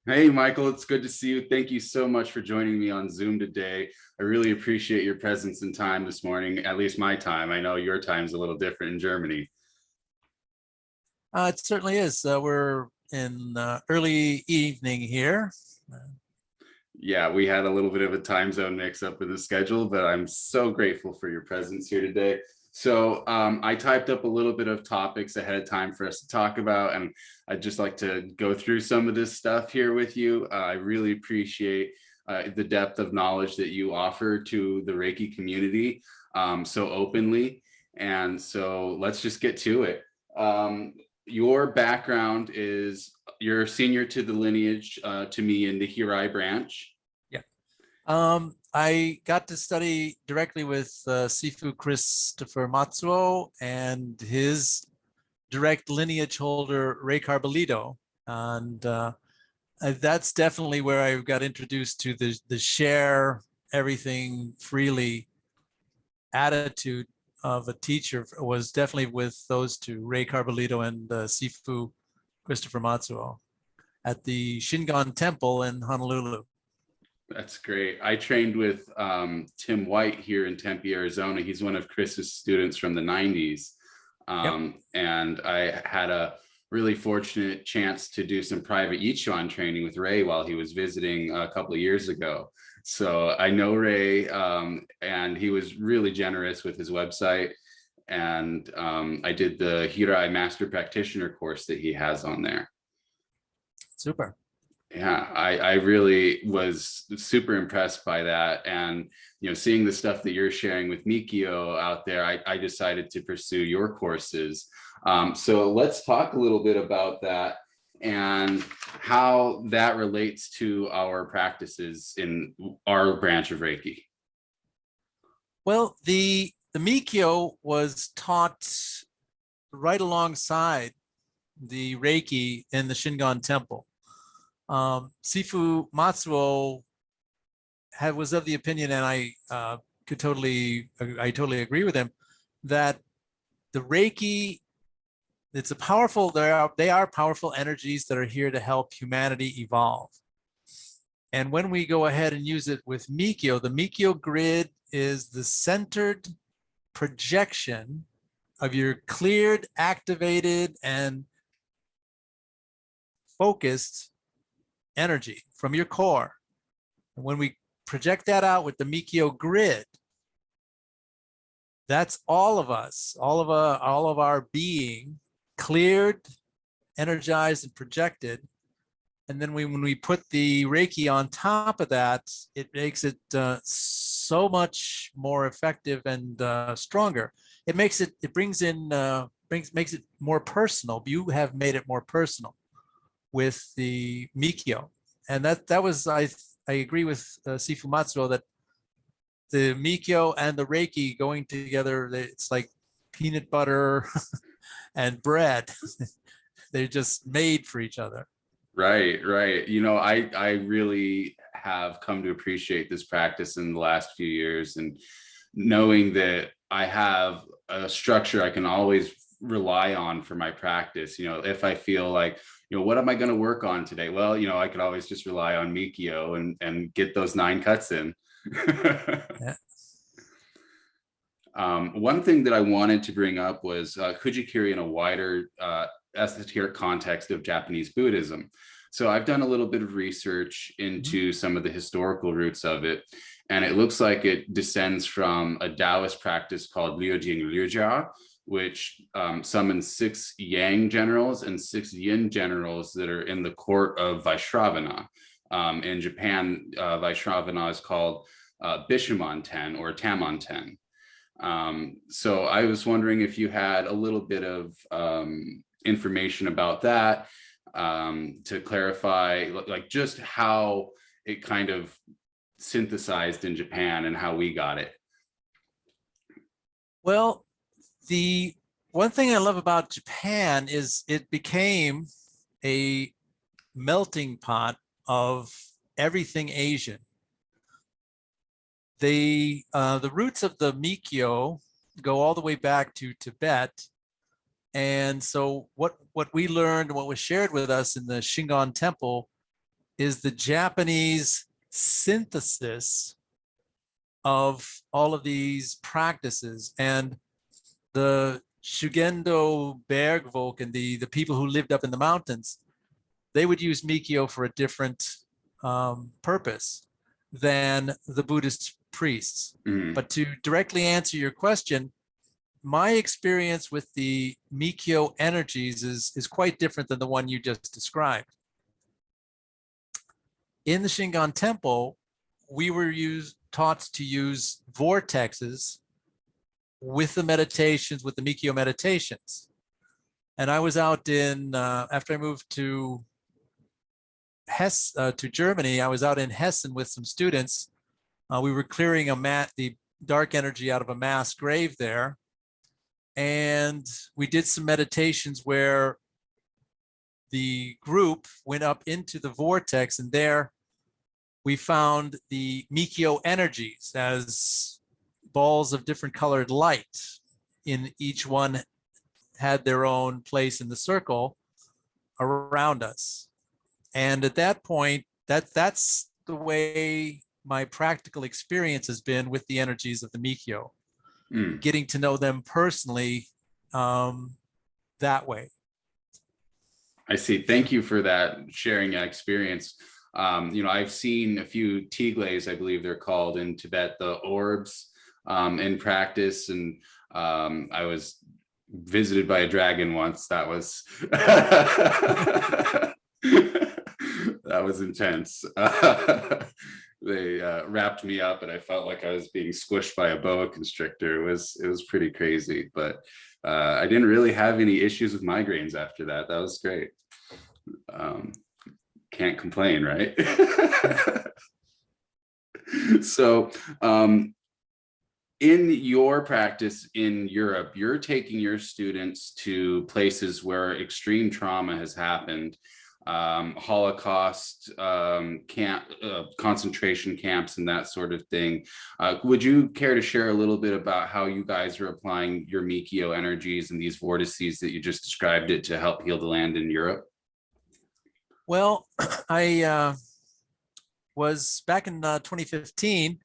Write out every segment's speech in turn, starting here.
Hey, Michael, it's good to see you. Thank you so much for joining me on Zoom today. I really appreciate your presence and time this morning, at least my time. I know your time's a little different in Germany. It certainly is. We're in early evening here. Yeah, we had a little bit of a time zone mix up in the schedule, but I'm so grateful for your presence here today. So I typed up a little bit of topics ahead of time for us to talk about, and I'd just like to go through some of this stuff here with you. I really appreciate the depth of knowledge that you offer to the Reiki community so openly. And so let's just get to it. Your background is you're senior to the lineage to me in the Hirai branch. Yeah. I got to study directly with Sifu Christopher Matsuo and his direct lineage holder, Ray Carbullido. And that's definitely where I got introduced to the share everything freely attitude of a teacher was definitely with those two, Ray Carbullido and Sifu Christopher Matsuo at the Shingon Temple in Honolulu. That's great. I trained with Tim White here in Tempe, Arizona. He's one of Chris's students from the 90s. And I had a really fortunate chance to do some private Yichuan training with Ray while he was visiting a couple of years ago. So I know Ray, and he was really generous with his website. And I did the Hirai Master Practitioner course that he has on there. Super. Yeah, I really was super impressed by that. And, you know, seeing the stuff that you're sharing with Mikio out there, I decided to pursue your courses. So let's talk a little bit about that and how that relates to our practices in our branch of Reiki. Well, the Mikio was taught right alongside the Reiki in the Shingon Temple. Sifu Matsuo was of the opinion, and I totally agree with him, that the Reiki, it's a powerful, they are powerful energies that are here to help humanity evolve. And when we go ahead and use it with Mikyo, the Mikyo grid is the centered projection of your cleared, activated, and focused energy from your core. And when we project that out with the Mikyo grid, that's all of us, all of our being cleared, energized, and projected. And then when we put the Reiki on top of that, it makes it so much more effective and stronger. It makes it, makes it more personal. You have made it more personal with the Mikyo. And that was, I agree with Sifu Matsuo that the Mikyo and the Reiki going together, it's like peanut butter and bread. They're just made for each other. Right, right. You know, I really have come to appreciate this practice in the last few years, and knowing that I have a structure I can always rely on for my practice. You know, if I feel like, you know, what am I going to work on today? Well, you know, I could always just rely on Mikio and get those 9 cuts in. Yeah. One thing that I wanted to bring up was Kujikiri in a wider esoteric context of Japanese Buddhism. So I've done a little bit of research into some of the historical roots of it, and it looks like it descends from a Taoist practice called Liujing Liujia, which summons 6 yang generals and 6 yin generals that are in the court of Vaishravana. In Japan, Vaishravana is called Bishamon-ten or Tamon-ten. So I was wondering if you had a little bit of information about that to clarify, like just how it kind of synthesized in Japan and how we got it. Well, the one thing I love about Japan is it became a melting pot of everything Asian. The roots of the Mikyo go all the way back to Tibet. And so what we learned, what was shared with us in the Shingon Temple is the Japanese synthesis of all of these practices. And the Shugendo Bergvolk and the people who lived up in the mountains, they would use Mikio for a different purpose than the Buddhist priests. But to directly answer your question, my experience with the Mikio energies is quite different than the one you just described. In the Shingon Temple, we were taught to use vortexes with the meditations, with the Mikio meditations. And I was out in, after I moved to to Germany, I was out in Hessen with some students. We were clearing the dark energy out of a mass grave there. And we did some meditations where the group went up into the vortex, and there we found the Mikio energies as balls of different colored light. In each one had their own place in the circle around us. And at that point, that's the way my practical experience has been with the energies of the Mikio, getting to know them personally that way. I see. Thank you for that, sharing that experience. I've seen a few tigles, I believe they're called in Tibet, the orbs in practice. And I was visited by a dragon once. That was that was intense. They wrapped me up and I felt like I was being squished by a boa constrictor. It was pretty crazy, but I didn't really have any issues with migraines after that. That was great. Can't complain, right? So in your practice in Europe, you're taking your students to places where extreme trauma has happened, Holocaust concentration camps and that sort of thing. Would you care to share a little bit about how you guys are applying your Mikio energies and these vortices that you just described it to help heal the land in Europe? Well, I was back in 2015,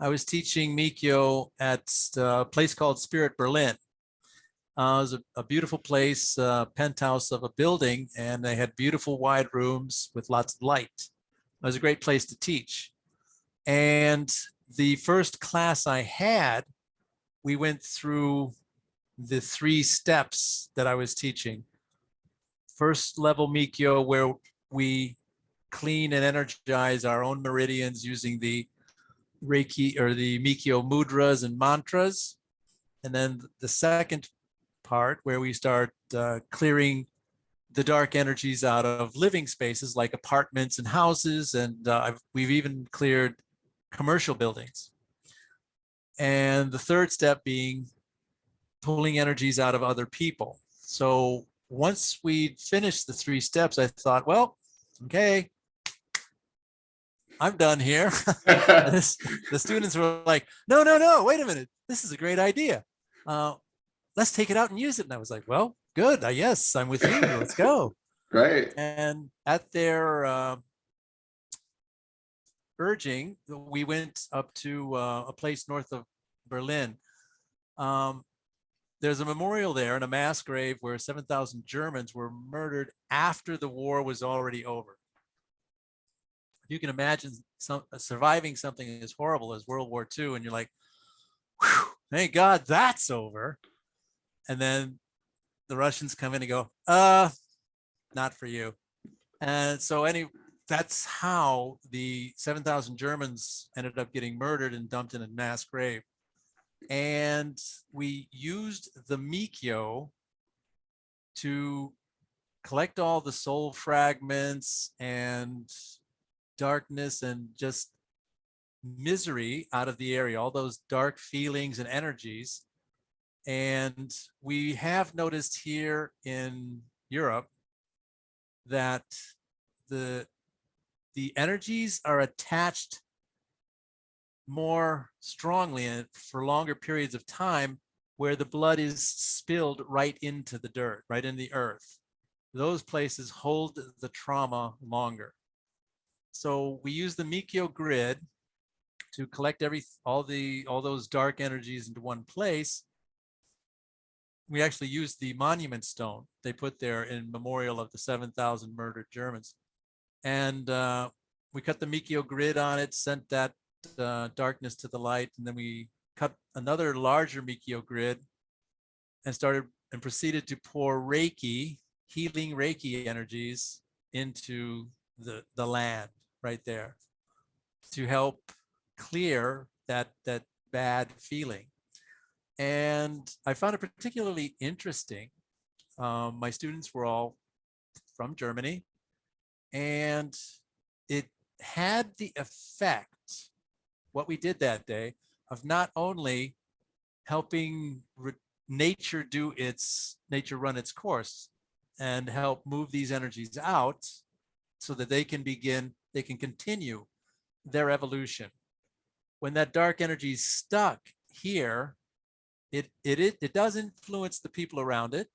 I was teaching Mikio at a place called Spirit Berlin. It was a beautiful place, penthouse of a building, and they had beautiful wide rooms with lots of light. It was a great place to teach. And the first class I had, we went through the 3 steps that I was teaching. First level Mikio, where we clean and energize our own meridians using the Reiki or the Mikio mudras and mantras. And then the second part where we start clearing the dark energies out of living spaces like apartments and houses. And we've even cleared commercial buildings. And the third step being pulling energies out of other people. So once we finished the 3 steps, I thought, well, okay, I'm done here. The students were like, no, wait a minute. This is a great idea. Let's take it out and use it. And I was like, well, good. Yes, I'm with you. Let's go. Right. And at their urging, we went up to a place north of Berlin. There's a memorial there and a mass grave where 7,000 Germans were murdered after the war was already over. You can imagine surviving something as horrible as World War II, and you're like, whew, thank God that's over. And then the Russians come in and go, not for you. And so that's how the 7,000 Germans ended up getting murdered and dumped in a mass grave. And we used the Mikio to collect all the soul fragments and darkness and just misery out of the area, all those dark feelings and energies. And we have noticed here in Europe that the energies are attached more strongly and for longer periods of time where the blood is spilled right into the dirt, right in the earth. Those places hold the trauma longer. So we use the Mikio grid to collect all those dark energies into one place. We actually used the monument stone they put there in memorial of the 7,000 murdered Germans. And we cut the Mikio grid on it, sent that darkness to the light, and then we cut another larger Mikio grid and proceeded to pour Reiki, healing Reiki energies into the land right there to help clear that bad feeling. And I found it particularly interesting. My students were all from Germany, and it had the effect, what we did that day, of not only helping nature run its course and help move these energies out so that they can continue their evolution. When that dark energy is stuck here, it does influence the people around it.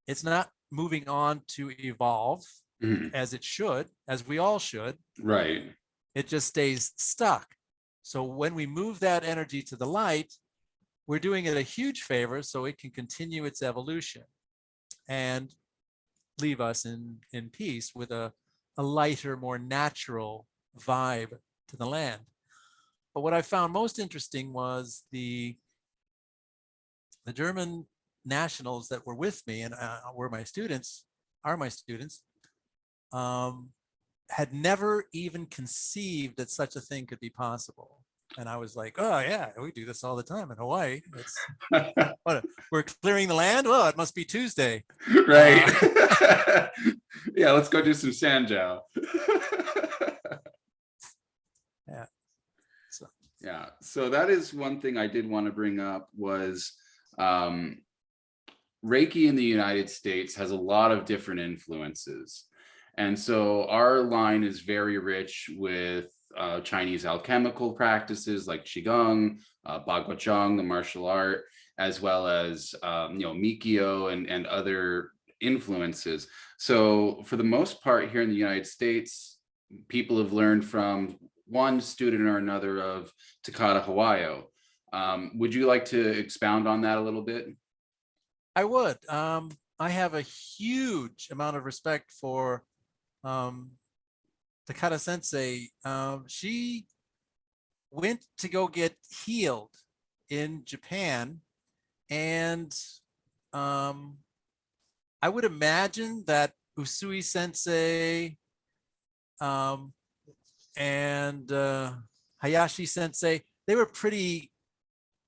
It's not moving on to evolve as it should, as we all should. Right. It just stays stuck. So when we move that energy to the light, we're doing it a huge favor so it can continue its evolution and leave us in peace with a lighter, more natural vibe to the land. But what I found most interesting was the German nationals that were with me and are my students, had never even conceived that such a thing could be possible. And I was like, oh yeah, we do this all the time in Hawaii. We're clearing the land? Well, it must be Tuesday. Right. Yeah, let's go do some sanjiao. Yeah. Yeah, so that is one thing I did want to bring up was Reiki in the United States has a lot of different influences. And so our line is very rich with Chinese alchemical practices like Qigong, Baguazhang, the martial art, as well as Mikio and other influences. So for the most part here in the United States, people have learned from one student or another of Takata Hawayo. Would you like to expound on that a little bit? I would. I have a huge amount of respect for Takata Sensei. She went to go get healed in Japan, and I would imagine that Usui Sensei and Hayashi Sensei, they were pretty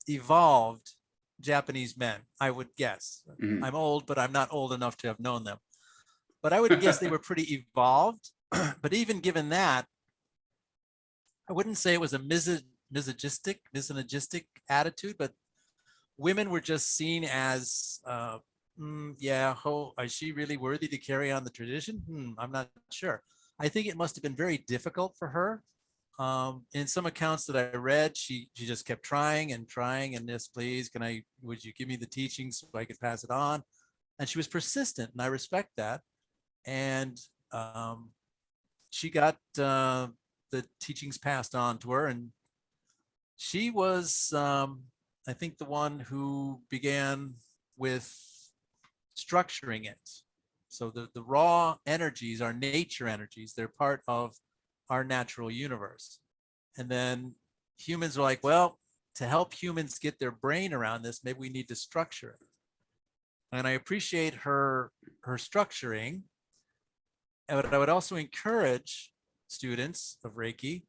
evolved Japanese men, I would guess. I'm old, but I'm not old enough to have known them. But I would guess they were pretty evolved. But even given that, I wouldn't say it was a misogynistic attitude, but women were just seen as, is she really worthy to carry on the tradition? I'm not sure. I think it must have been very difficult for her. In some accounts that I read, she just kept trying and yes, please, would you give me the teachings so I could pass it on? And she was persistent, and I respect that. And she got the teachings passed on to her, and she was, I think, the one who began with structuring it. So the raw energies are nature energies. They're part of our natural universe. And then humans are like, well, to help humans get their brain around this, maybe we need to structure it. And I appreciate her structuring. But I would also encourage students of Reiki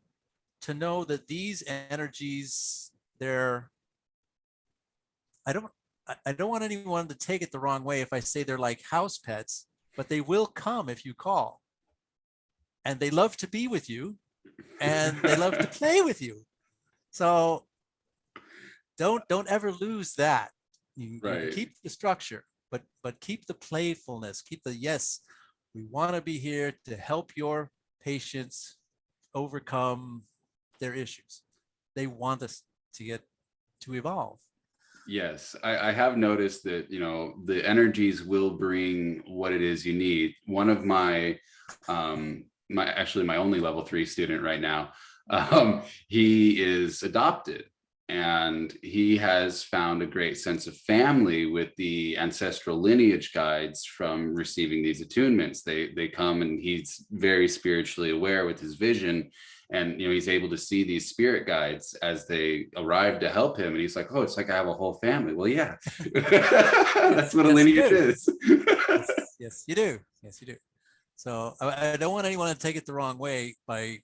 to know that these energies, I don't want anyone to take it the wrong way if I say they're like house pets, but they will come if you call. And they love to be with you, and they love to play with you. So don't ever lose that. You can keep the structure, but keep the playfulness, keep the yes. We want to be here to help your patients overcome their issues. They want us to evolve. Yes, I have noticed that, the energies will bring what it is you need. One of my my only level 3 student right now. He is adopted, and he has found a great sense of family with the ancestral lineage guides from receiving these attunements. They come, and he's very spiritually aware with his vision, and he's able to see these spirit guides as they arrive to help him, and he's like, oh, it's like I have a whole family. Well, yeah. That's what a lineage is. Yes, you do. Yes, you do. So I don't want anyone to take it the wrong way by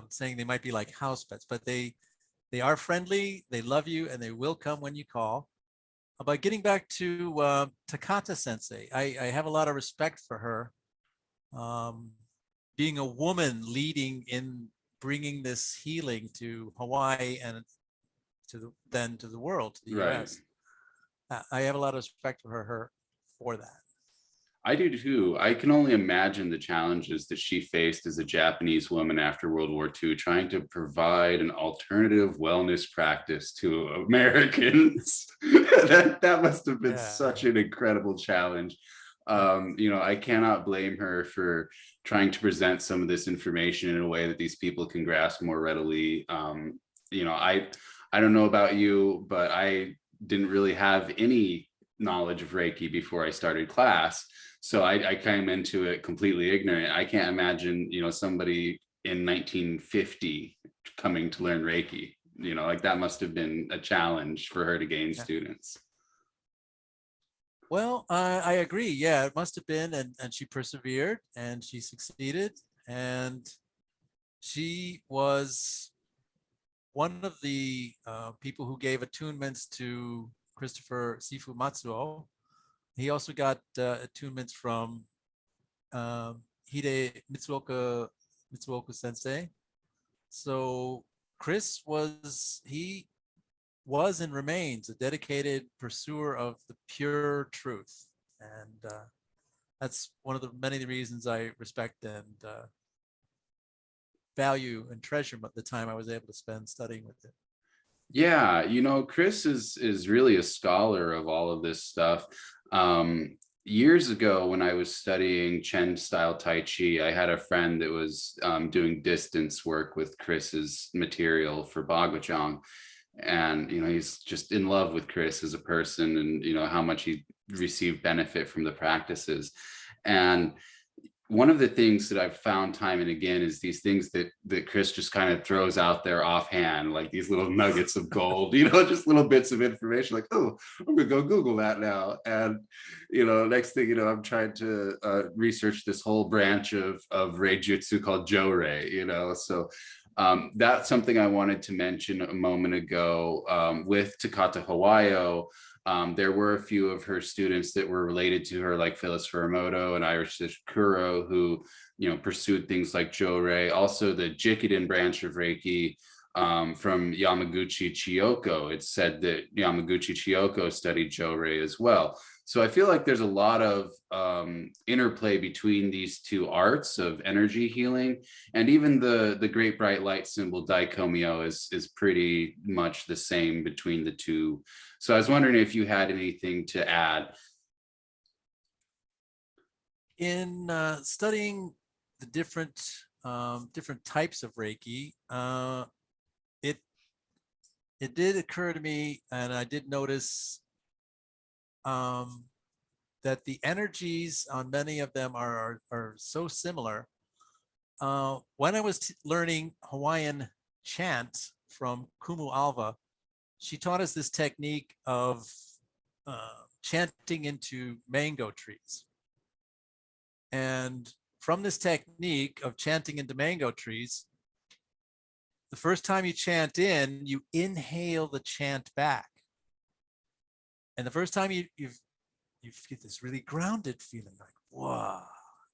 saying they might be like house pets, but they are friendly, they love you, and they will come when you call. But getting back to Takata sensei, I have a lot of respect for her. Being a woman leading in bringing this healing to Hawaii and to the world, to the US. I have a lot of respect for her for that. I do too. I can only imagine the challenges that she faced as a Japanese woman after World War II, trying to provide an alternative wellness practice to Americans. that must have been such an incredible challenge. I cannot blame her for trying to present some of this information in a way that these people can grasp more readily. I don't know about you, but I didn't really have any knowledge of Reiki before I started class. So I came into it completely ignorant. I can't imagine, somebody in 1950 coming to learn Reiki, like that must have been a challenge for her to gain students. Well, I agree. Yeah, it must have been. And she persevered and she succeeded. And she was one of the people who gave attunements to Christopher Sifu Matsuo. He also got attunements from Mitsuoka Sensei. So Chris was and remains a dedicated pursuer of the pure truth. And that's one of the many reasons I respect and value and treasure the time I was able to spend studying with him. Yeah, Chris is really a scholar of all of this stuff. Years ago, when I was studying Chen style Tai Chi, I had a friend that was doing distance work with Chris's material for Baguazhang. And, he's just in love with Chris as a person, and, how much he received benefit from the practices. And one of the things that I've found time and again is these things that Chris just kind of throws out there offhand, like these little nuggets of gold, just little bits of information like, oh, I'm gonna go Google that now. And, next thing, I'm trying to research this whole branch of Reijutsu called Jōrei, so that's something I wanted to mention a moment ago with Takata Hawayo. There were a few of her students that were related to her, like Phyllis Furamoto and Irish Kuro, who, pursued things like Jōrei. Also, the Jikiden branch of Reiki from Yamaguchi Chiyoko. It's said that Yamaguchi Chiyoko studied Jōrei as well. So I feel like there's a lot of interplay between these two arts of energy healing, and even the great bright light symbol Daikomyo is pretty much the same between the two. So I was wondering if you had anything to add. In studying the different types of Reiki, it did occur to me, and I did notice that the energies on many of them are so similar. When I was learning Hawaiian chant from Kumu Alva, she taught us this technique of chanting into mango trees. And from this technique of chanting into mango trees, the first time you chant in, you inhale the chant back. And the first time you get this really grounded feeling, like, wow,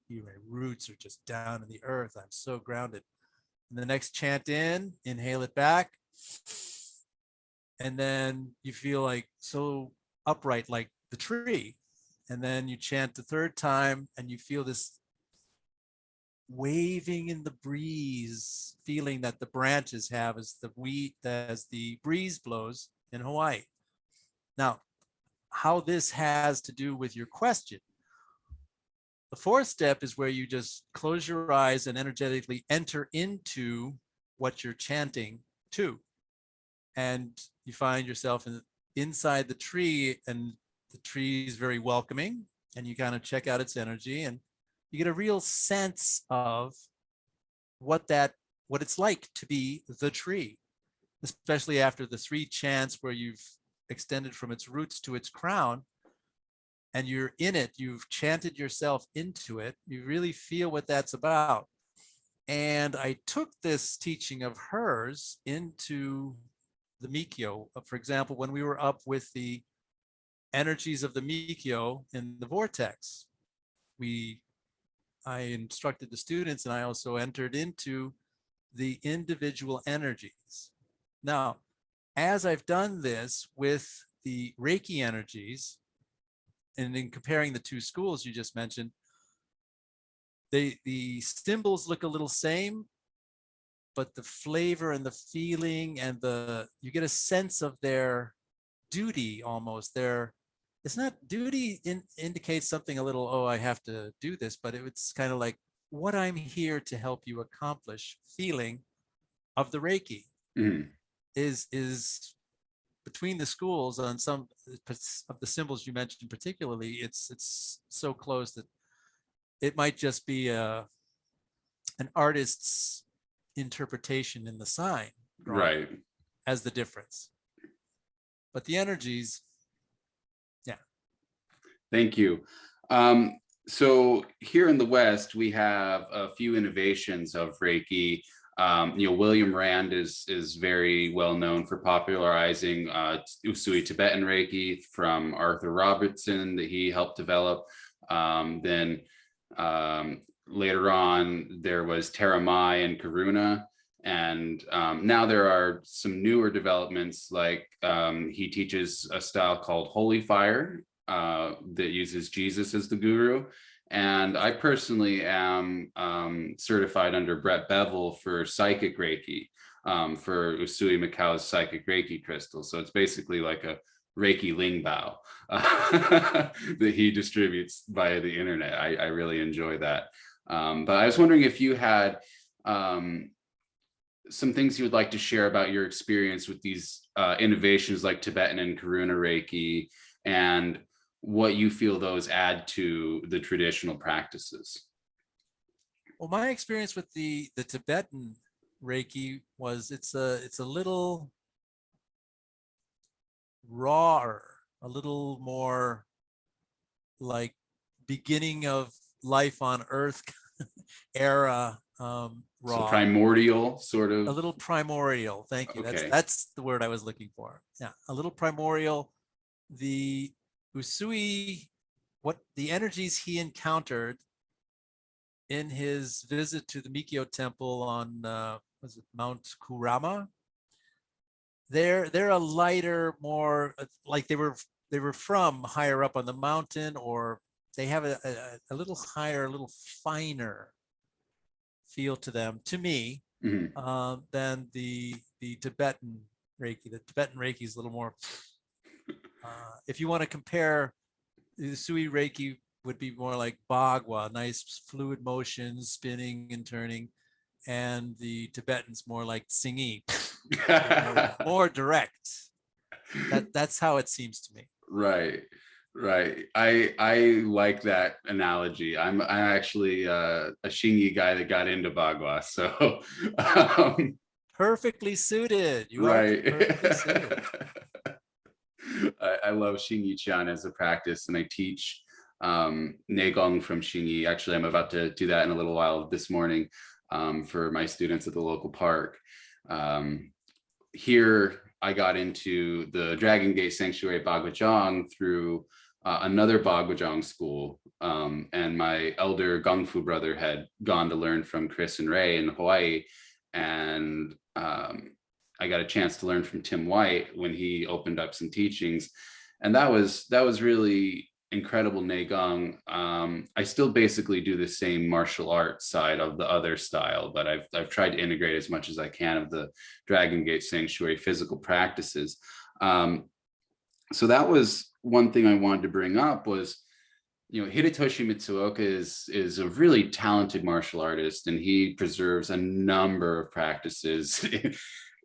my roots are just down in the earth. I'm so grounded. And the next chant in, inhale it back. And then you feel like so upright, like the tree. And then you chant the third time and you feel this waving in the breeze feeling that the branches have as the breeze blows in Hawaii. Now, how this has to do with your question, The fourth step is where you just close your eyes and energetically enter into what you're chanting to. And you find yourself inside the tree, and the tree is very welcoming, and you kind of check out its energy, and you get a real sense of what it's like to be the tree, especially after the 3 chants where you've extended from its roots to its crown, and you're in it, you've chanted yourself into it, you really feel what that's about. And I took this teaching of hers into the Mikio. For example, when we were up with the energies of the Mikio in the Vortex, I instructed the students, and I also entered into the individual energies. Now, as I've done this with the Reiki energies, and in comparing the 2 schools you just mentioned, the symbols look a little same, but the flavor and the feeling and you get a sense of their duty almost. It's not duty indicates something a little, oh, I have to do this, but it's kind of like what I'm here to help you accomplish feeling of the Reiki is between the schools on some of the symbols you mentioned particularly, it's so close that it might just be an artist's interpretation in the sign, right, as the difference. But the energies, yeah. Thank you. So here in the West, we have a few innovations of Reiki. William Rand is very well known for popularizing Usui Tibetan Reiki from Arthur Robertson that he helped develop. Then later on, there was Taramai and Karuna. And now there are some newer developments, like he teaches a style called Holy Fire that uses Jesus as the guru. And I personally am certified under Brett Bevel for Psychic Reiki, for Usui Mikyo's Psychic Reiki crystal. So it's basically like a Reiki Ling Bao that he distributes via the internet. I really enjoy that. But I was wondering if you had some things you would like to share about your experience with these innovations like Tibetan and Karuna Reiki, and what you feel those add to the traditional practices. Well, my experience with the Tibetan Reiki was it's a little rawer, a little more like beginning of life on Earth era, raw. So primordial, sort of. A little primordial. Thank you. Okay. That's the word I was looking for. Yeah, a little primordial. The Usui, what the energies he encountered in his visit to the Mikio temple on was it Mount Kurama? They're a lighter, more like they were from higher up on the mountain, or they have a little higher, a little finer feel to them, to me, than the Tibetan Reiki. The Tibetan Reiki is a little more. If you want to compare, the Usui Reiki would be more like Bagua, nice fluid motions, spinning and turning, and the Tibetan's more like Tsingy, more direct. That's how it seems to me. Right. I like that analogy. I'm actually a Shingi guy that got into Bagua, so perfectly suited. You right. are perfectly suited. I love Shingi Chan as a practice, and I teach Neigong from Shingi. Actually, I'm about to do that in a little while this morning for my students at the local park. Here, I got into the Dragon Gate Sanctuary Baguazhang through another Baguazhang school, and my elder Gongfu brother had gone to learn from Chris and Ray in Hawaii, and I got a chance to learn from Tim White when he opened up some teachings, and that was really incredible Neigong. I still basically do the same martial arts side of the other style, but I've tried to integrate as much as I can of the Dragon Gate Sanctuary physical practices. So that was one thing I wanted to bring up, was Hidetoshi Mitsuoka is a really talented martial artist, and he preserves a number of practices.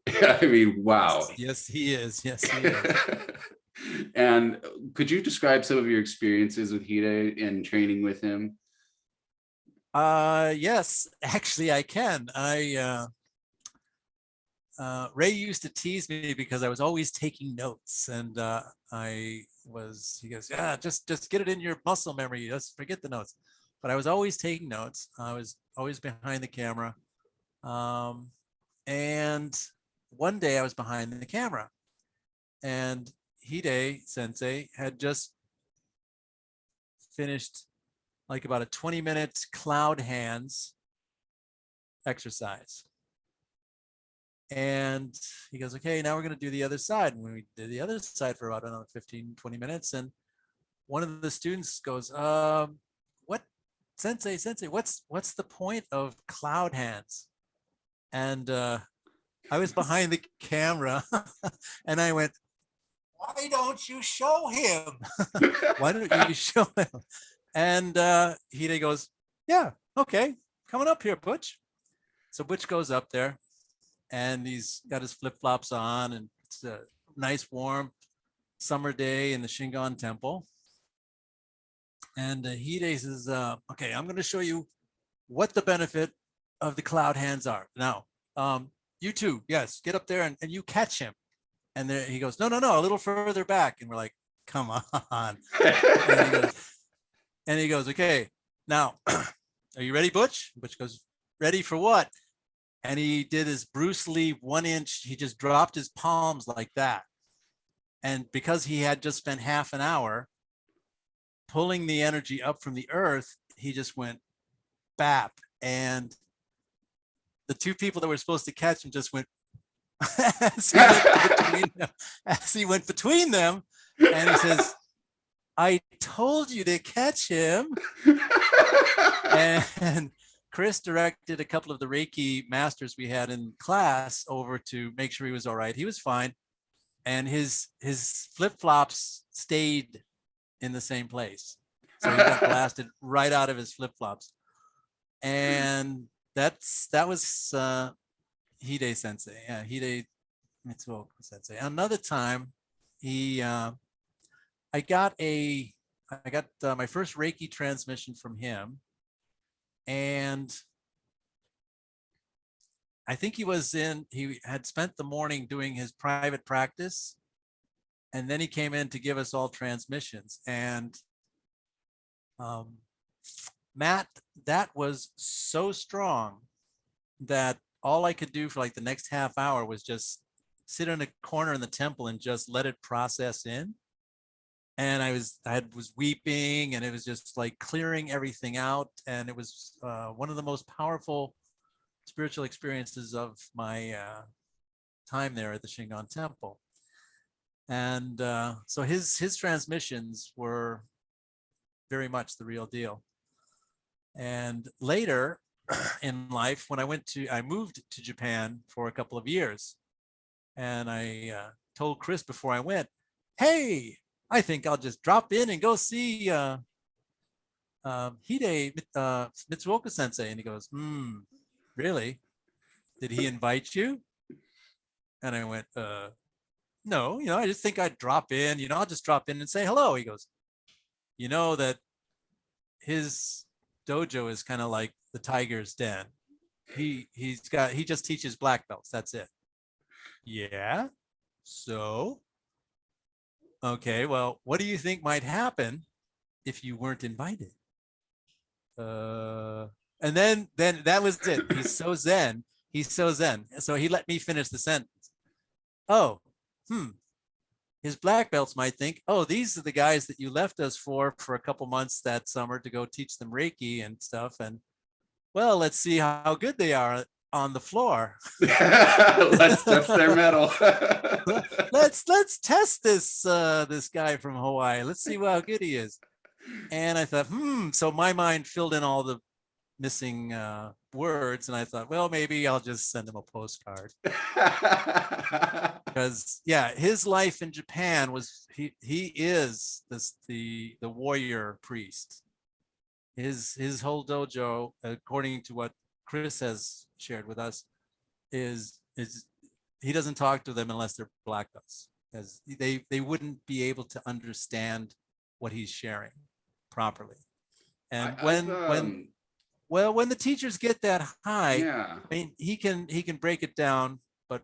I mean, wow. Yes, he is. Yes, he is. And could you describe some of your experiences with Hide and training with him? Yes, actually I can. Ray used to tease me because I was always taking notes, and he goes, yeah, just get it in your muscle memory. Just forget the notes. But I was always taking notes. I was always behind the camera. And one day I was behind the camera, and Hide Sensei had just finished like about a 20-minute cloud hands exercise. And he goes, okay, now we're going to do the other side. And we did the other side for about another 15, 20 minutes. And one of the students goes, what, Sensei, what's the point of cloud hands? And I was behind the camera and I went, why don't you show him? Why don't you show him? And Hide goes, yeah, okay, coming up here, Butch. So Butch goes up there, and he's got his flip-flops on, and it's a nice warm summer day in the Shingon temple. And Hide says, okay, I'm going to show you what the benefit of the cloud hands are. Now, you two, yes, get up there and you catch him. And there he goes, no, a little further back. And we're like, come on. And he goes, okay, now, are you ready, Butch? Butch goes, ready for what? And he did his Bruce Lee 1 inch. He just dropped his palms like that. And because he had just spent half an hour pulling the energy up from the earth, he just went bap. And the two people that were supposed to catch him just went as he went between them. And he says, I told you to catch him. And Chris directed a couple of the Reiki masters we had in class over to make sure he was all right. He was fine. And his flip-flops stayed in the same place. So he got blasted right out of his flip-flops. And that was Hide Sensei. Yeah, Hide Mitsuoka Sensei. Another time, I got my first Reiki transmission from him, and I think he had spent the morning doing his private practice, and then he came in to give us all transmissions. And Matt, that was so strong that all I could do for like the next half hour was just sit in a corner in the temple and just let it process in. And I was weeping, and it was just like clearing everything out. And it was one of the most powerful spiritual experiences of my time there at the Shingon Temple. And so his transmissions were very much the real deal. And later in life, when I moved to Japan for a couple of years, and I told Chris before I went, hey, I think I'll just drop in and go see Hide Mitsuoka Sensei. And he goes, really? Did he invite you? And I went, no, I just think I'd drop in, I'll just drop in and say hello. He goes, you know that his dojo is kind of like the tiger's den. He just teaches black belts. That's it. Yeah. So, okay, well, what do you think might happen if you weren't invited? And then that was it. He's so zen. So he let me finish the sentence. Oh, his black belts might think, oh, these are the guys that you left us for a couple months that summer to go teach them Reiki and stuff. And well, let's see how good they are on the floor. Let's test their metal. let's test this guy from Hawaii. Let's see how good he is. And I thought, so my mind filled in all the missing words, and I thought, well, maybe I'll just send him a postcard. Because yeah, his life in Japan was he is the warrior priest. His whole dojo, according to what Chris has shared with us, is he doesn't talk to them unless they're black belts, as they wouldn't be able to understand what he's sharing properly. And when the teachers get that high, yeah, I mean, he can break it down, but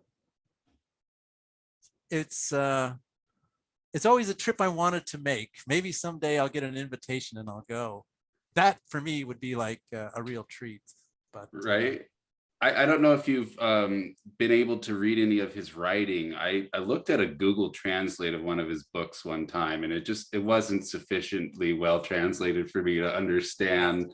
it's always a trip I wanted to make. Maybe someday I'll get an invitation and I'll go. That for me would be like a real treat. But right. I don't know if you've been able to read any of his writing. I looked at a Google Translate of one of his books one time, and it wasn't sufficiently well translated for me to understand,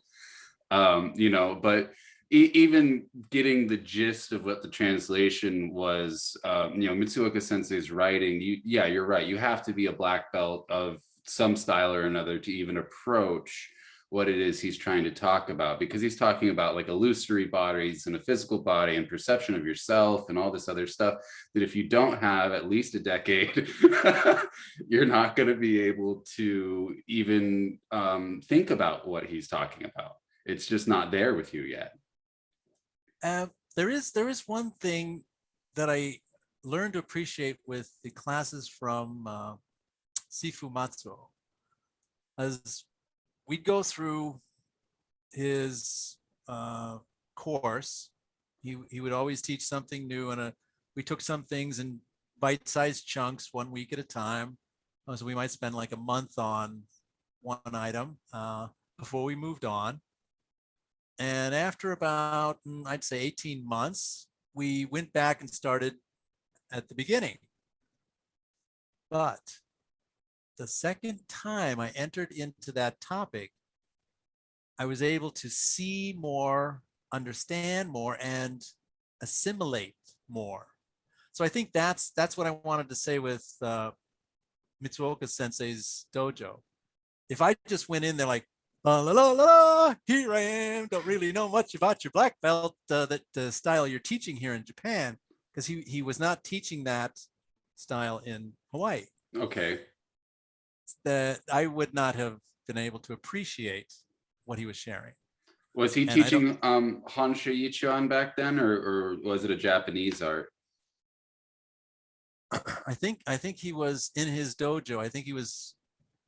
but even getting the gist of what the translation was, Mitsuoka Sensei's writing, you're right. You have to be a black belt of some style or another to even approach what it is he's trying to talk about, because he's talking about like illusory bodies and a physical body and perception of yourself and all this other stuff that if you don't have at least a decade, you're not going to be able to even think about what he's talking about. It's just not there with you yet. There is one thing that I learned to appreciate with the classes from Sifu Matsuo, as we'd go through his course. He would always teach something new, and we took some things in bite-sized chunks 1 week at a time. So we might spend like a month on one item before we moved on. And after about, I'd say 18 months, we went back and started at the beginning. But the second time I entered into that topic, I was able to see more, understand more, and assimilate more. So I think that's what I wanted to say with Mitsuoka Sensei's dojo. If I just went in there like, la la la la, here I am, don't really know much about your black belt, that the style you're teaching here in Japan, because he was not teaching that style in Hawaii. Okay. That I would not have been able to appreciate what he was sharing. Was he teaching Honshu Yichuan back then, or was it a Japanese art? I think he was in his dojo. I think he was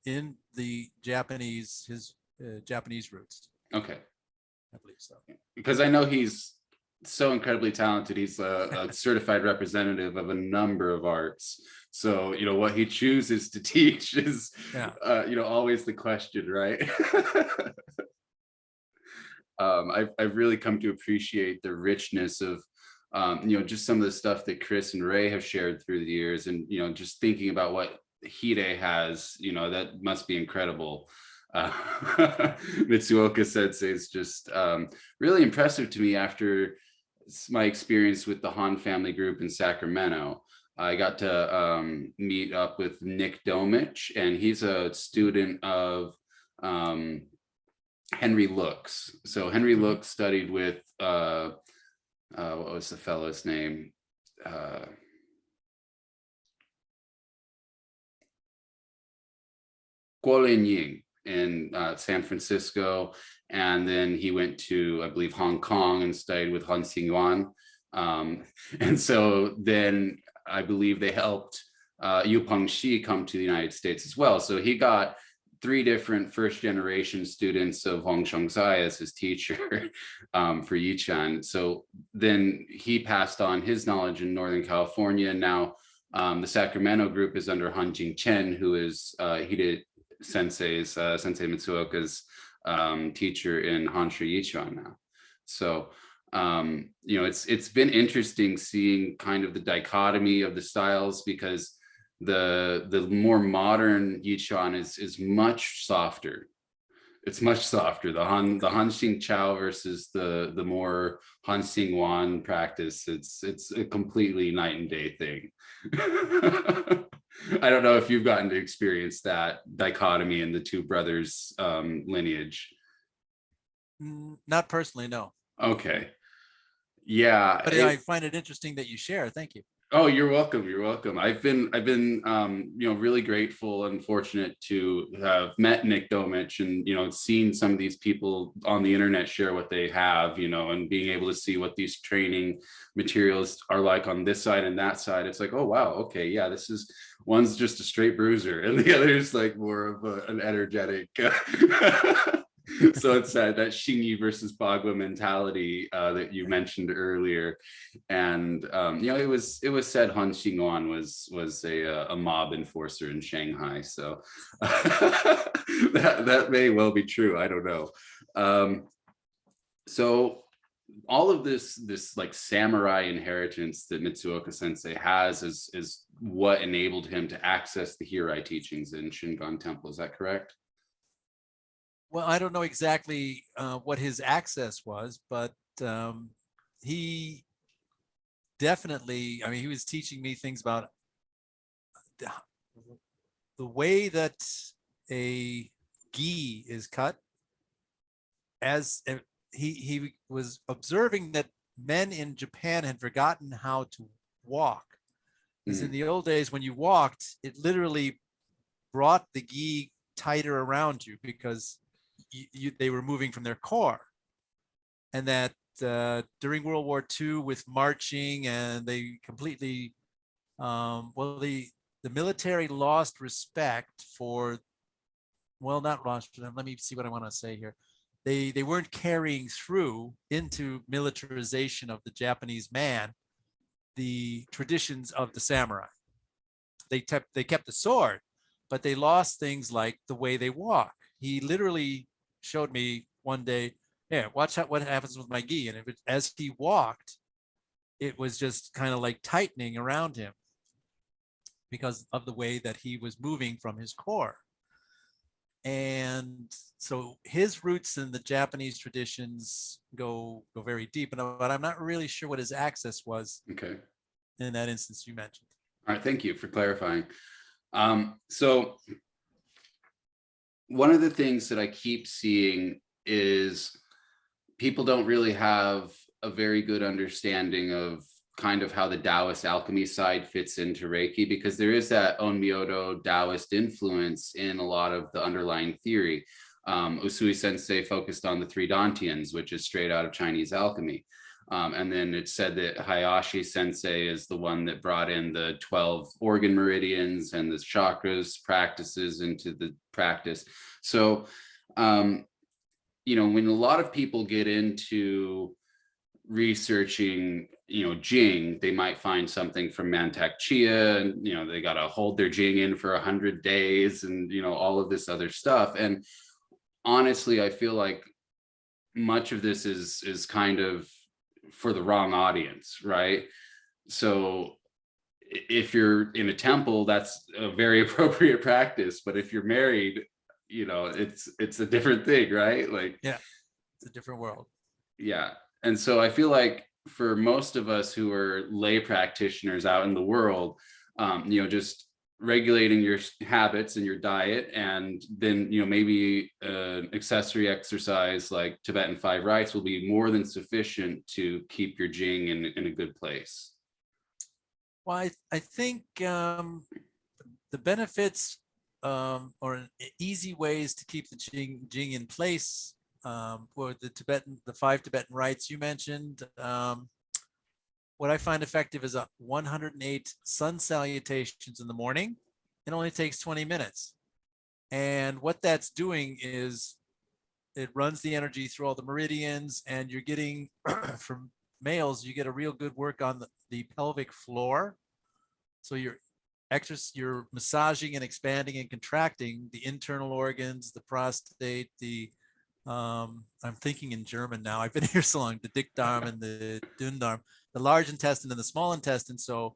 in the Japanese, his Japanese roots. Okay. I believe so. Because I know he's so incredibly talented. He's a certified representative of a number of arts. So, what he chooses to teach is, always the question, right? I've really come to appreciate the richness of, just some of the stuff that Chris and Ray have shared through the years, and, just thinking about what Hide has, that must be incredible. Mitsuoka Sensei is just really impressive to me after my experience with the Han family group in Sacramento. I got to meet up with Nick Domich, and he's a student of Henry Looks. So Henry Looks studied with, what was the fellow's name? Guo Ying in San Francisco, and then he went to, I believe, Hong Kong and studied with Han Xingyuan. And so then I believe they helped Yu Pengxi come to the United States as well. So he got 3 different first-generation students of Hong Shengzai as his teacher for Yichan. So then he passed on his knowledge in Northern California. Now the Sacramento group is under Han Jingchen, who is Sensei Mitsuoka's teacher in Honshu Yichuan now. So it's been interesting seeing kind of the dichotomy of the styles, because the more modern Yichuan is much softer. It's much softer. The Han Xing Chao versus the more Han Xingwan practice. It's a completely night and day thing. I don't know if you've gotten to experience that dichotomy in the two brothers' lineage. Not personally, no. Okay. Yeah. But I find it interesting that you share. Thank you. Oh, you're welcome. You're welcome. I've been really grateful and fortunate to have met Nick Domich and, seen some of these people on the internet share what they have, and being able to see what these training materials are like on this side and that side. It's like, oh, wow. Okay. Yeah. One's just a straight bruiser and the other is like more of an energetic. So it's that Shingi versus Bagua mentality that you mentioned earlier, and it was said Han Xingguan was a mob enforcer in Shanghai, so that may well be true. I don't know. So all of this like samurai inheritance that Mitsuoka Sensei has is what enabled him to access the Hirai teachings in Shingon Temple. Is that correct? Well, I don't know exactly what his access was, but he definitely, I mean, he was teaching me things about the way that a gi is cut. As he was observing that men in Japan had forgotten how to walk. Because in the old days, when you walked, it literally brought the gi tighter around you because they were moving from their core. And that during World War II with marching, and they completely, the military lost respect for, well, not lost, let me see what I want to say here. They weren't carrying through into militarization of the Japanese man the traditions of the samurai. They kept the sword, but they lost things like the way they walk. He literally showed me one day, yeah, watch what happens with my gi. And as he walked, it was just kind of like tightening around him because of the way that he was moving from his core. And so his roots in the Japanese traditions go very deep, but I'm not really sure what his access was. Okay. In that instance you mentioned. All right, thank you for clarifying. So one of the things that I keep seeing is people don't really have a very good understanding of kind of how the Taoist alchemy side fits into Reiki, because there is that Onmyoto Taoist influence in a lot of the underlying theory. Usui Sensei focused on the three Dantians, which is straight out of Chinese alchemy. And then it's said that Hayashi Sensei is the one that brought in the 12 organ meridians and the chakras practices into the practice. So, when a lot of people get into researching, Jing, they might find something from Mantak Chia, and, they got to hold their Jing in for 100 days and, all of this other stuff. And honestly, I feel like much of this is kind of for the wrong audience, right? So if you're in a temple, that's a very appropriate practice, but if you're married, it's a different thing, right? Like, yeah, it's a different world. Yeah. And so I feel like for most of us who are lay practitioners out in the world, just regulating your habits and your diet, and then maybe an accessory exercise like Tibetan 5 rites will be more than sufficient to keep your Jing in a good place. Well, I think the benefits or easy ways to keep the Jing in place for the 5 Tibetan rites you mentioned. What I find effective is 108 sun salutations in the morning. It only takes 20 minutes. And what that's doing is it runs the energy through all the meridians, and you're getting, from males, you get a real good work on the pelvic floor. So you're massaging and expanding and contracting the internal organs, the prostate, I'm thinking in German now, I've been here so long, the Dickdarm and the Dünndarm, the large intestine and the small intestine. So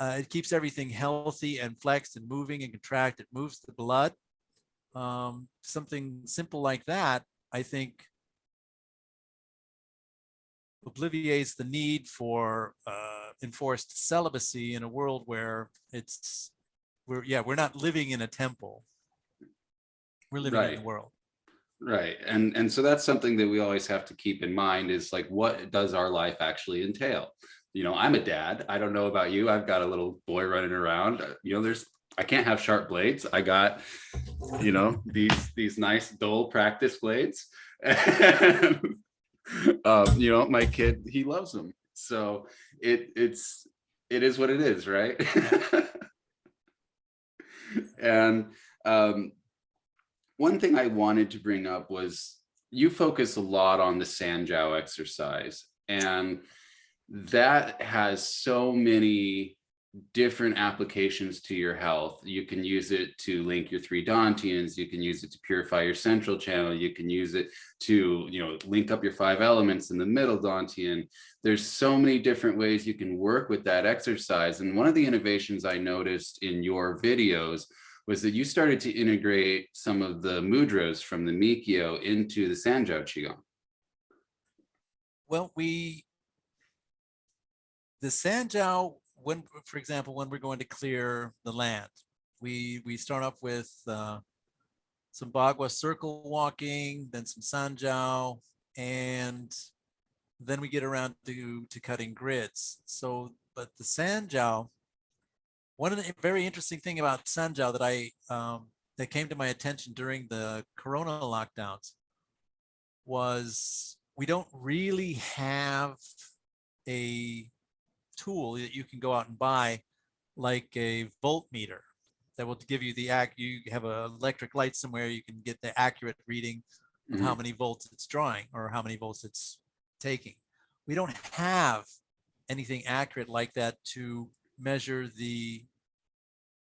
it keeps everything healthy and flexed and moving and contract. It moves the blood. Something simple like that, I think, obliviates the need for enforced celibacy in a world where we're not living in a temple. We're living in the world. Right. And so that's something that we always have to keep in mind is like, what does our life actually entail? You know, I'm a dad. I don't know about you. I've got a little boy running around. You know, I can't have sharp blades. I got, you know, these nice dull practice blades. And, you know, my kid, he loves them. So it is what it is, right? And one thing I wanted to bring up was you focus a lot on the Sanjiao exercise, and that has so many different applications to your health. You can use it to link your three dantians, you can use it to purify your central channel, you can use it to, you know, link up your five elements in the middle dantian. There's so many different ways you can work with that exercise. And one of the innovations I noticed in your videos was that you started to integrate some of the mudras from the Mikio into the Sanjiao Qigong. Well, the Sanjiao, when, for example, when we're going to clear the land, we start off with some Bagua circle walking, then some Sanjiao, and then we get around to cutting grids. So, but the Sanjiao, one of the very interesting thing about Sanjiao that that came to my attention during the Corona lockdowns was we don't really have a tool that you can go out and buy like a voltmeter that will give you you have an electric light somewhere, you can get the accurate reading of how many volts it's drawing or how many volts it's taking. We don't have anything accurate like that to measure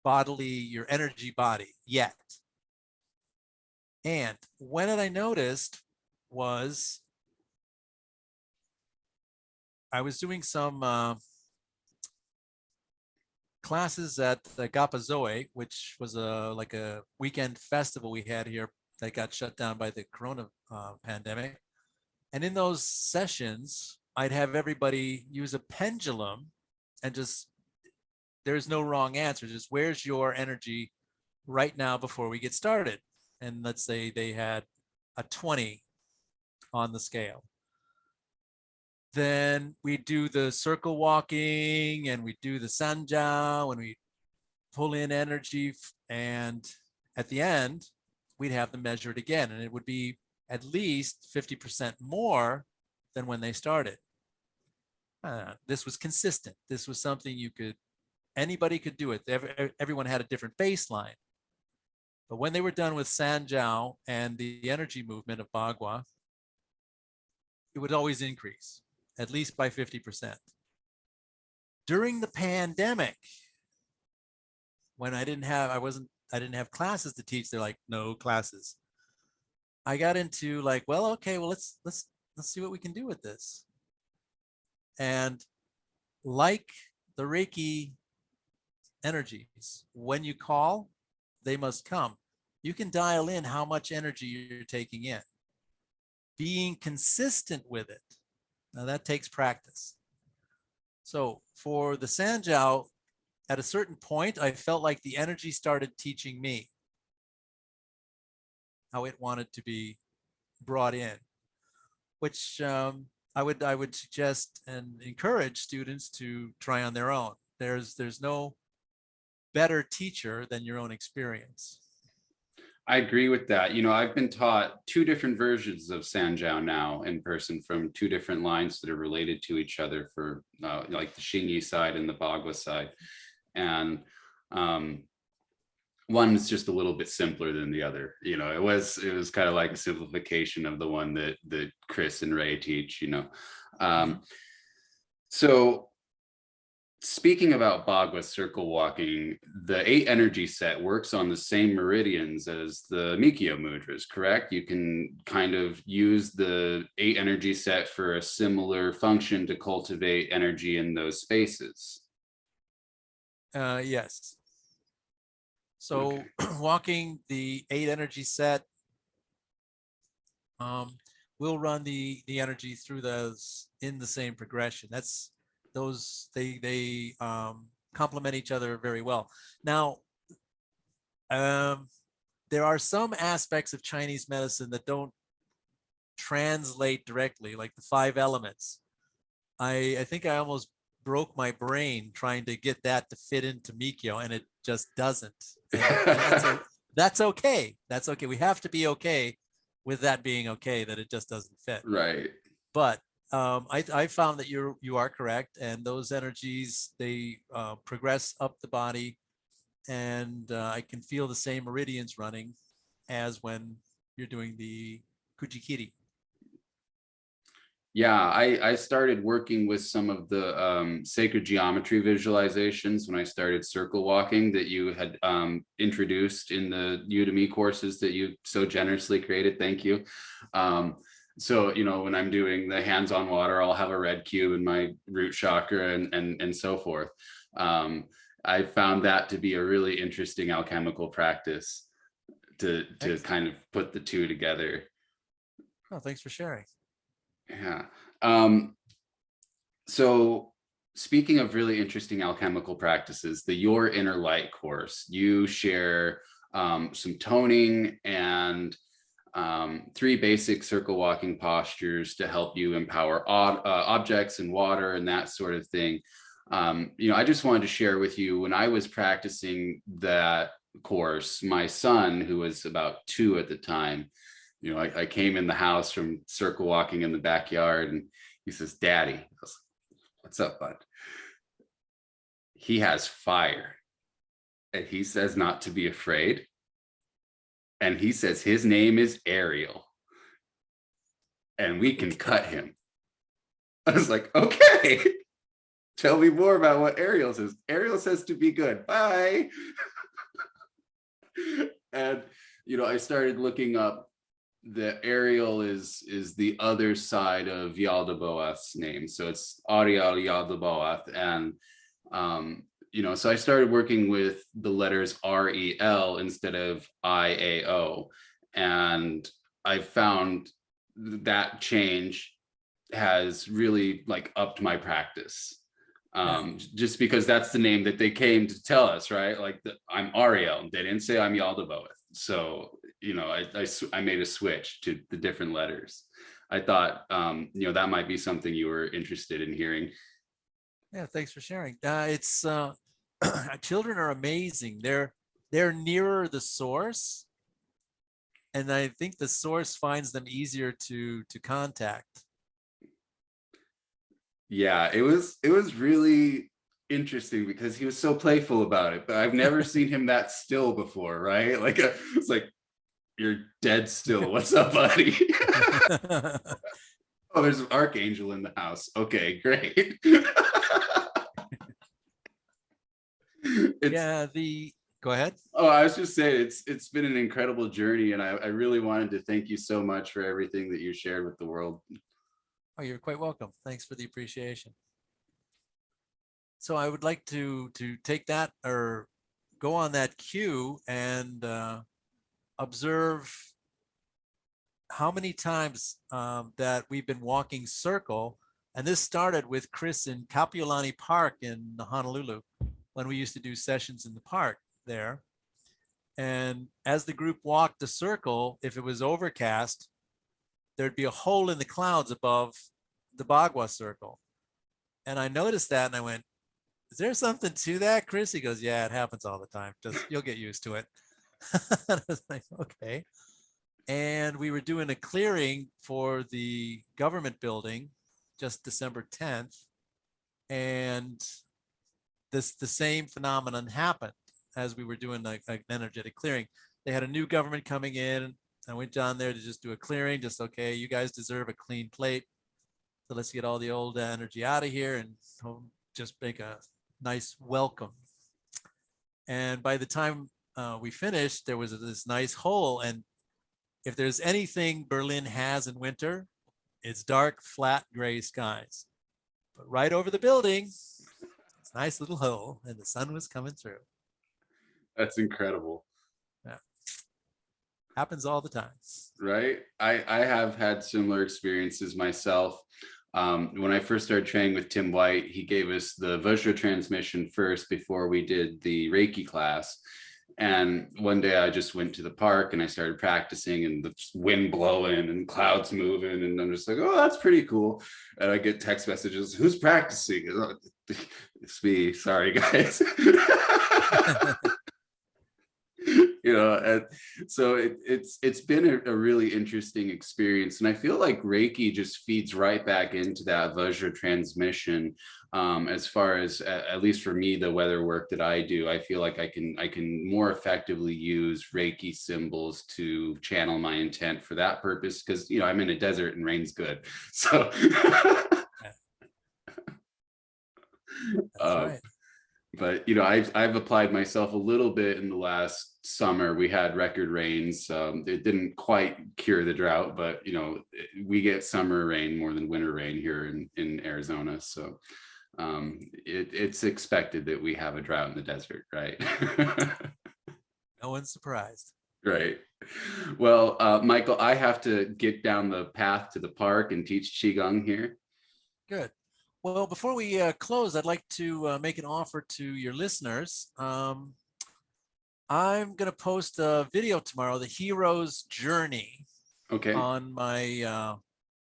your energy body yet. And when I noticed was I was doing some classes at the Gapazoe, which was like a weekend festival we had here that got shut down by the Corona pandemic. And in those sessions, I'd have everybody use a pendulum and just, there's no wrong answer. Just where's your energy right now before we get started? And let's say they had a 20 on the scale. Then we do the circle walking and we do the Sanjiao and we pull in energy. And at the end, we'd have them measure it again. And it would be at least 50% more than when they started. This was consistent. This was something anybody could do it. Everyone had a different baseline. But when they were done with Sanjiao and the energy movement of Bagua, it would always increase, at least by 50%. During the pandemic, when I didn't have classes to teach, they're like, no classes. I got into like, well, okay, well, let's see what we can do with this. And like the Reiki energies, when you call, they must come. You can dial in how much energy you're taking in. Being consistent with it, now that takes practice. So for the Sanjiao, at a certain point, I felt like the energy started teaching me how it wanted to be brought in, which I would suggest and encourage students to try on their own. There's no better teacher than your own experience. I agree with that. You know, I've been taught two different versions of Sanjiao now in person from two different lines that are related to each other for like the Xingyi side and the Bagua side. And one is just a little bit simpler than the other. You know, it was kind of like a simplification of the one that Chris and Ray teach, you know. So speaking about Bagua circle walking, the 8 energy set works on the same meridians as the Mikio mudras, correct? You can kind of use the 8 energy set for a similar function to cultivate energy in those spaces. Yes. So okay. Walking the 8 energy set, we'll run the energy through those in the same progression. That's those they complement each other very well. Now, there are some aspects of Chinese medicine that don't translate directly, like the 5 elements. I think I almost broke my brain trying to get that to fit into Mikio, and it just doesn't. And that's okay. That's okay. We have to be okay with that being okay, that it just doesn't fit. Right. But I found that you are correct, and those energies, they progress up the body, and I can feel the same meridians running as when you're doing the Kujikiri. Yeah, I started working with some of the sacred geometry visualizations when I started circle walking that you had introduced in the Udemy courses that you so generously created. Thank you. So, you know, when I'm doing the hands on water, I'll have a red cube in my root chakra and so forth. I found that to be a really interesting alchemical practice to kind of put the two together. Oh, thanks for sharing. Yeah. So speaking of really interesting alchemical practices, the Your Inner Light course, you share some toning and 3 basic circle walking postures to help you empower objects and water and that sort of thing. You know, I just wanted to share with you, when I was practicing that course, my son, who was about 2 at the time, you know, I came in the house from circle walking in the backyard, and he says, "Daddy," I was like, "What's up, bud?" He has fire, and he says not to be afraid. And he says his name is Ariel, and we can cut him. I was like, okay, tell me more about what Ariel says. Ariel says to be good. Bye. And, you know, I started looking up. The Ariel is the other side of Yaldabaoth's name. So it's Ariel Yaldabaoth. And, you know, so I started working with the letters REL instead of IAO. And I found that change has really like upped my practice. Just because that's the name that they came to tell us, right? Like I'm Ariel. They didn't say I'm Yaldabaoth. So, you know, I made a switch to the different letters. I thought, you know, that might be something you were interested in hearing. Yeah, thanks for sharing. It's children are amazing. They're nearer the source, and I think the source finds them easier to contact. Yeah, it was really interesting because he was so playful about it, but I've never seen him that still before, right? Like it's like, "You're dead still. What's up, buddy?" Oh, there's an archangel in the house. Okay, great. Yeah, go ahead. Oh, I was just saying it's been an incredible journey, and I really wanted to thank you so much for everything that you shared with the world. Oh, you're quite welcome. Thanks for the appreciation. So I would like to take that, or go on that cue, and observe how many times that we've been walking circle. And this started with Chris in Kapiolani Park in Honolulu, when we used to do sessions in the park there. And as the group walked the circle, if it was overcast, there'd be a hole in the clouds above the Bagua circle. And I noticed that, and I went, "Is there something to that, Chris?" He goes, "Yeah, it happens all the time. Just you'll get used to it." I was like, okay. And we were doing a clearing for the government building just December 10th. And the same phenomenon happened as we were doing an energetic clearing. They had a new government coming in. I went down there to just do a clearing, just, okay, you guys deserve a clean plate. So let's get all the old energy out of here and just make a nice welcome. And by the time we finished, there was this nice hole. And if there's anything Berlin has in winter, it's dark, flat, gray skies. But right over the building, it's a nice little hole, and the sun was coming through. That's incredible. Yeah. Happens all the time. Right? I have had similar experiences myself. When I first started training with Tim White, he gave us the Vajra transmission first before we did the Reiki class. And one day I just went to the park and I started practicing, and the wind blowing and clouds moving. And I'm just like, oh, that's pretty cool. And I get text messages, who's practicing? It's me. Sorry, guys. And so it's been a really interesting experience, and I feel like Reiki just feeds right back into that Vajra transmission. As far as at least for me, the weather work that I do, I feel like I can more effectively use Reiki symbols to channel my intent for that purpose, because I'm in a desert and rain's good. So That's right. But I've applied myself a little bit in the last summer. We had record rains. It didn't quite cure the drought, but we get summer rain more than winter rain here in Arizona. So it's expected that we have a drought in the desert, right? No one's surprised. Right. Well, Michael, I have to get down the path to the park and teach Qigong here. Good. Well, before we close, I'd like to make an offer to your listeners. I'm going to post a video tomorrow, The Hero's Journey, Okay. on my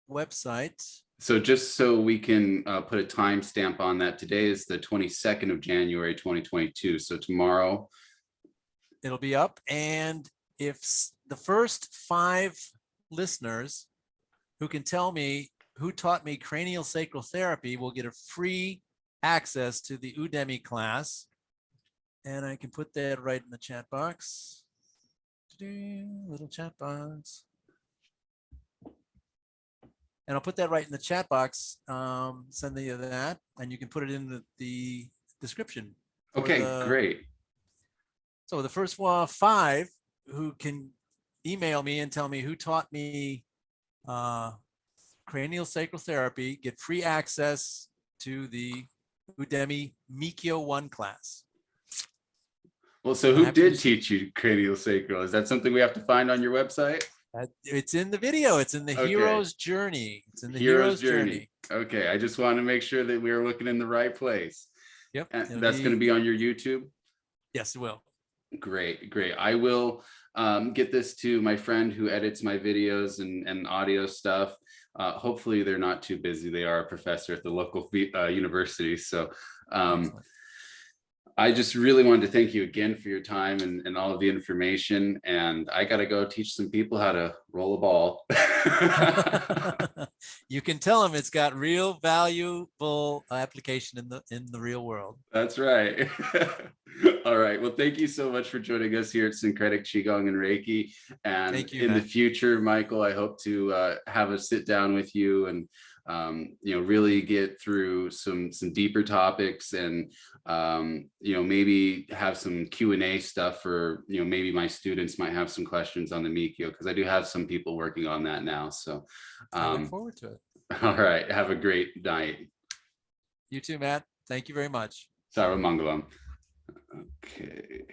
website. So just so we can put a timestamp on that, today is the 22nd of January, 2022. So tomorrow it'll be up. And if the first 5 listeners who can tell me who taught me cranial sacral therapy will get a free access to the Udemy class. And I can put that right in the chat box. Little chat box. And I'll put that right in the chat box. Send you that, and you can put it in the description. Okay, great. So the first 5 who can email me and tell me who taught me cranial sacral therapy get free access to the Udemy Mikio 1 class. Well, so who did teach you cranial sacral? Is that something we have to find on your website? It's in the video. It's in the Hero's Journey. It's in the Hero's Journey. Okay, I just want to make sure that we are looking in the right place. Yep. And that's going to be on your YouTube? Yes, it will. Great. I will get this to my friend who edits my videos and audio stuff. Hopefully they're not too busy. They are a professor at the local university. So I just really wanted to thank you again for your time and all of the information. And I got to go teach some people how to roll a ball. You can tell them it's got real valuable application in the real world. That's right. All right. Well, thank you so much for joining us here at Syncretic Qigong and Reiki. And in the future, Michael, I hope to have a sit down with you and really get through some deeper topics, and maybe have some Q&A stuff for maybe my students might have some questions on the Mikio, because I do have some people working on that now. So I look forward to it. All right. Have a great night. You too, Matt. Thank you very much. Sarva Mangalam. Okay.